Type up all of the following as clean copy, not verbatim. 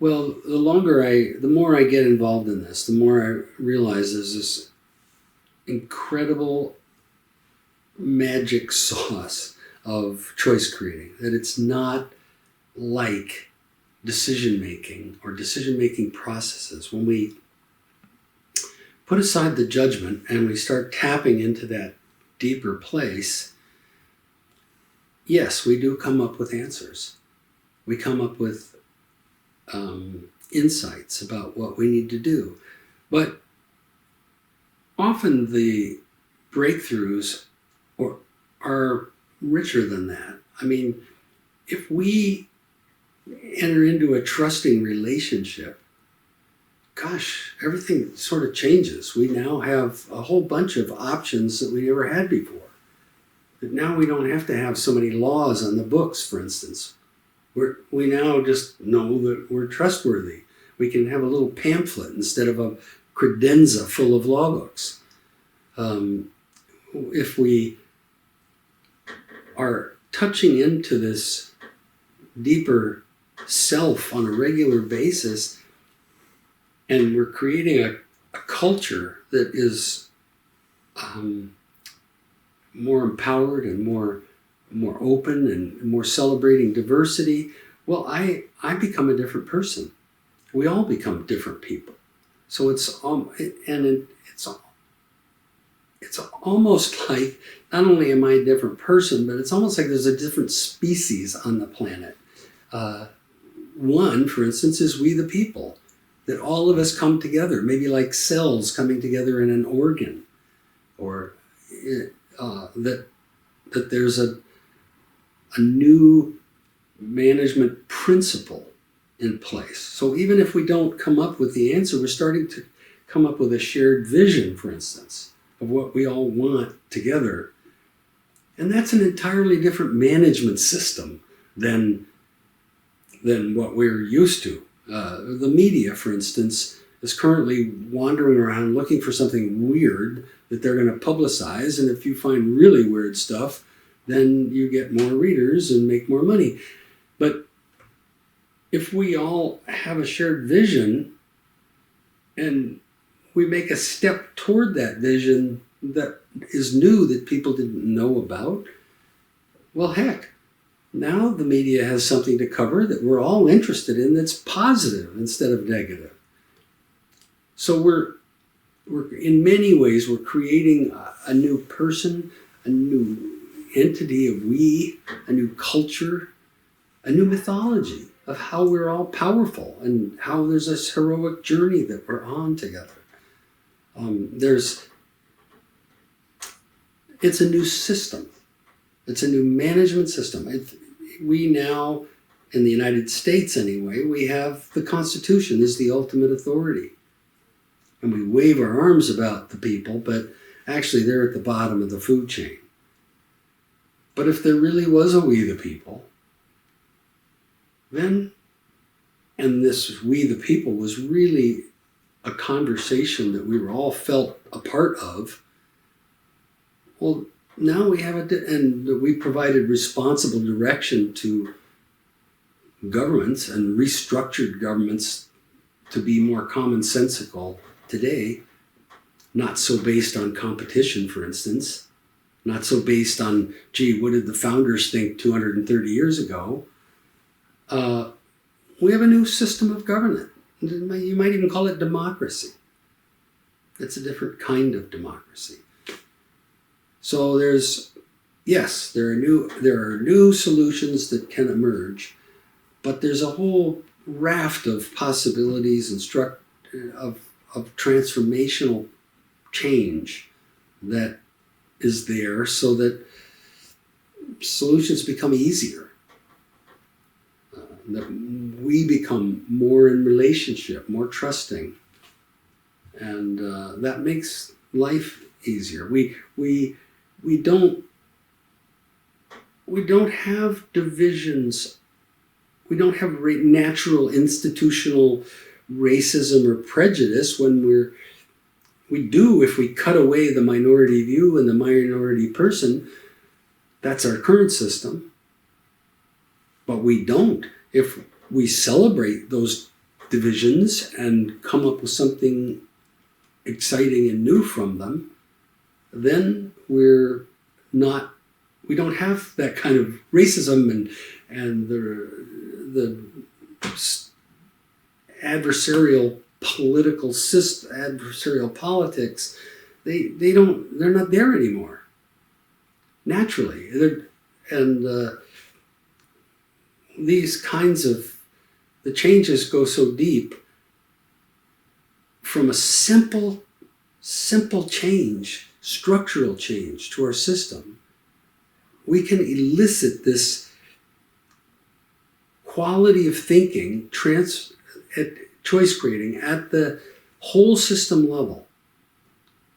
Well, the more I get involved in this, the more I realize there's this incredible magic sauce of choice creating. That it's not like decision making or decision making processes. When we put aside the judgment and we start tapping into that deeper place, yes, we do come up with answers. We come up with insights about what we need to do. But often the breakthroughs are richer than that. I mean, if we enter into a trusting relationship, gosh, everything sort of changes. We now have a whole bunch of options that we never had before. But now we don't have to have so many laws on the books, for instance. We now just know that we're trustworthy. We can have a little pamphlet instead of a credenza full of law books. If we are touching into this deeper self on a regular basis, and we're creating a culture that is more empowered and more open and more celebrating diversity, well, I become a different person. We all become different people. So it's almost like not only am I a different person, but it's almost like there's a different species on the planet. One, for instance, is we the people. That all of us come together, maybe like cells coming together in an organ, or that there's a new management principle in place. So even if we don't come up with the answer, we're starting to come up with a shared vision, for instance, of what we all want together. And that's an entirely different management system than what we're used to. The media, for instance, is currently wandering around looking for something weird that they're going to publicize. And if you find really weird stuff, then you get more readers and make more money. But if we all have a shared vision and we make a step toward that vision that is new that people didn't know about, well, heck, now the media has something to cover that we're all interested in that's positive instead of negative. So we're in many ways, we're creating a new person, a new entity of we, a new culture, a new mythology of how we're all powerful and how there's this heroic journey that we're on together. It's a new system. It's a new management system. We now, in the United States anyway, we have the Constitution is the ultimate authority. And we wave our arms about the people, but actually they're at the bottom of the food chain. But if there really was a we the people, then, and this we the people was really a conversation that we were all felt a part of, well, now we have and we provided responsible direction to governments and restructured governments to be more commonsensical today, not so based on competition, for instance, not so based on, gee, what did the founders think 230 years ago? We have a new system of government. You might even call it democracy. It's a different kind of democracy. So there are new solutions that can emerge, but there's a whole raft of possibilities and of transformational change that is there so that solutions become easier, that we become more in relationship, more trusting, and that makes life easier. We don't have divisions. We don't have natural institutional racism or prejudice when we do if we cut away the minority view and the minority person. That's our current system. But we don't if we celebrate those divisions and come up with something exciting and new from them, then we don't have that kind of racism and the adversarial adversarial politics. They're not there anymore. Naturally, these kinds of the changes go so deep from a simple change, structural change to our system. We can elicit this quality of thinking, choice creating at the whole system level.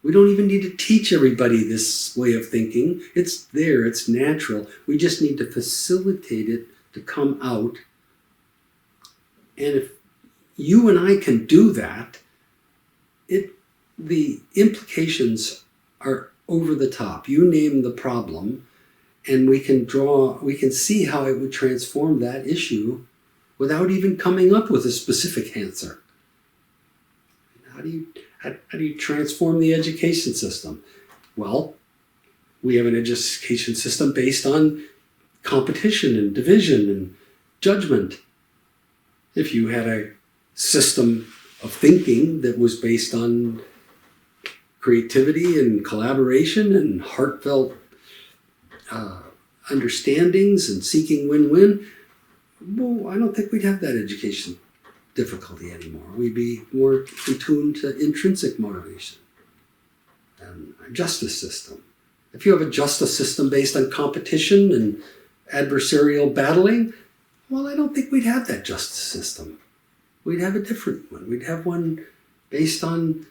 We don't even need to teach everybody this way of thinking. It's there, it's natural. We just need to facilitate it to come out. And if you and I can do that, the implications are over the top. You name the problem, and we can see how it would transform that issue without even coming up with a specific answer. How do you transform the education system? Well, we have an education system based on competition and division and judgment. If you had a system of thinking that was based on creativity and collaboration and heartfelt understandings and seeking win-win, well, I don't think we'd have that education difficulty anymore. We'd be more attuned to intrinsic motivation and a justice system. If you have a justice system based on competition and adversarial battling, well, I don't think we'd have that justice system. We'd have a different one. We'd have one based on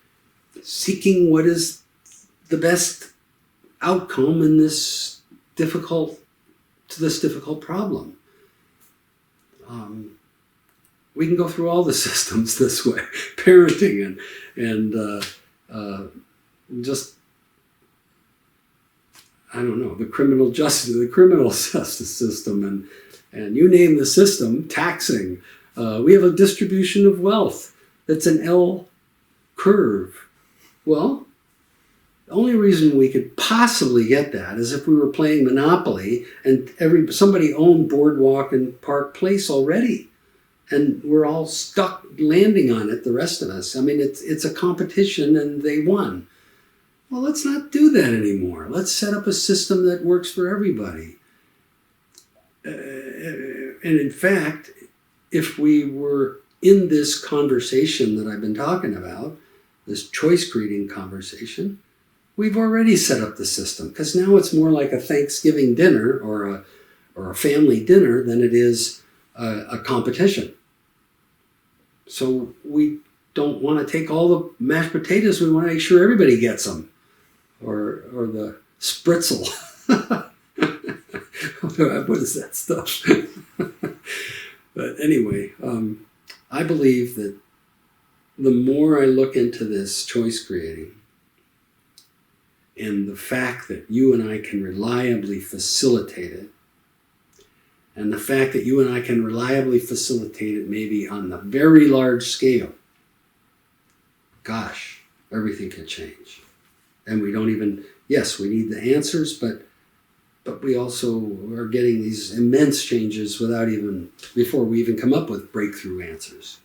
seeking what is the best outcome in this difficult problem. We can go through all the systems this way, parenting and just, I don't know, the criminal justice system, and you name the system, taxing. We have a distribution of wealth that's an L curve. Well, the only reason we could possibly get that is if we were playing Monopoly and somebody owned Boardwalk and Park Place already, and we're all stuck landing on it, the rest of us. I mean, it's a competition and they won. Well, let's not do that anymore. Let's set up a system that works for everybody. And in fact, if we were in this conversation that I've been talking about, this choice creating conversation, we've already set up the system, because now it's more like a Thanksgiving dinner or a family dinner than it is a competition. So we don't want to take all the mashed potatoes. We want to make sure everybody gets them, or the spritzel. What is that stuff? But anyway, I believe that the more I look into this choice creating and the fact that you and I can reliably facilitate it, and the fact that you and I can reliably facilitate it maybe on the very large scale, gosh, everything can change. And we don't even, yes, we need the answers, but we also are getting these immense changes before we even come up with breakthrough answers.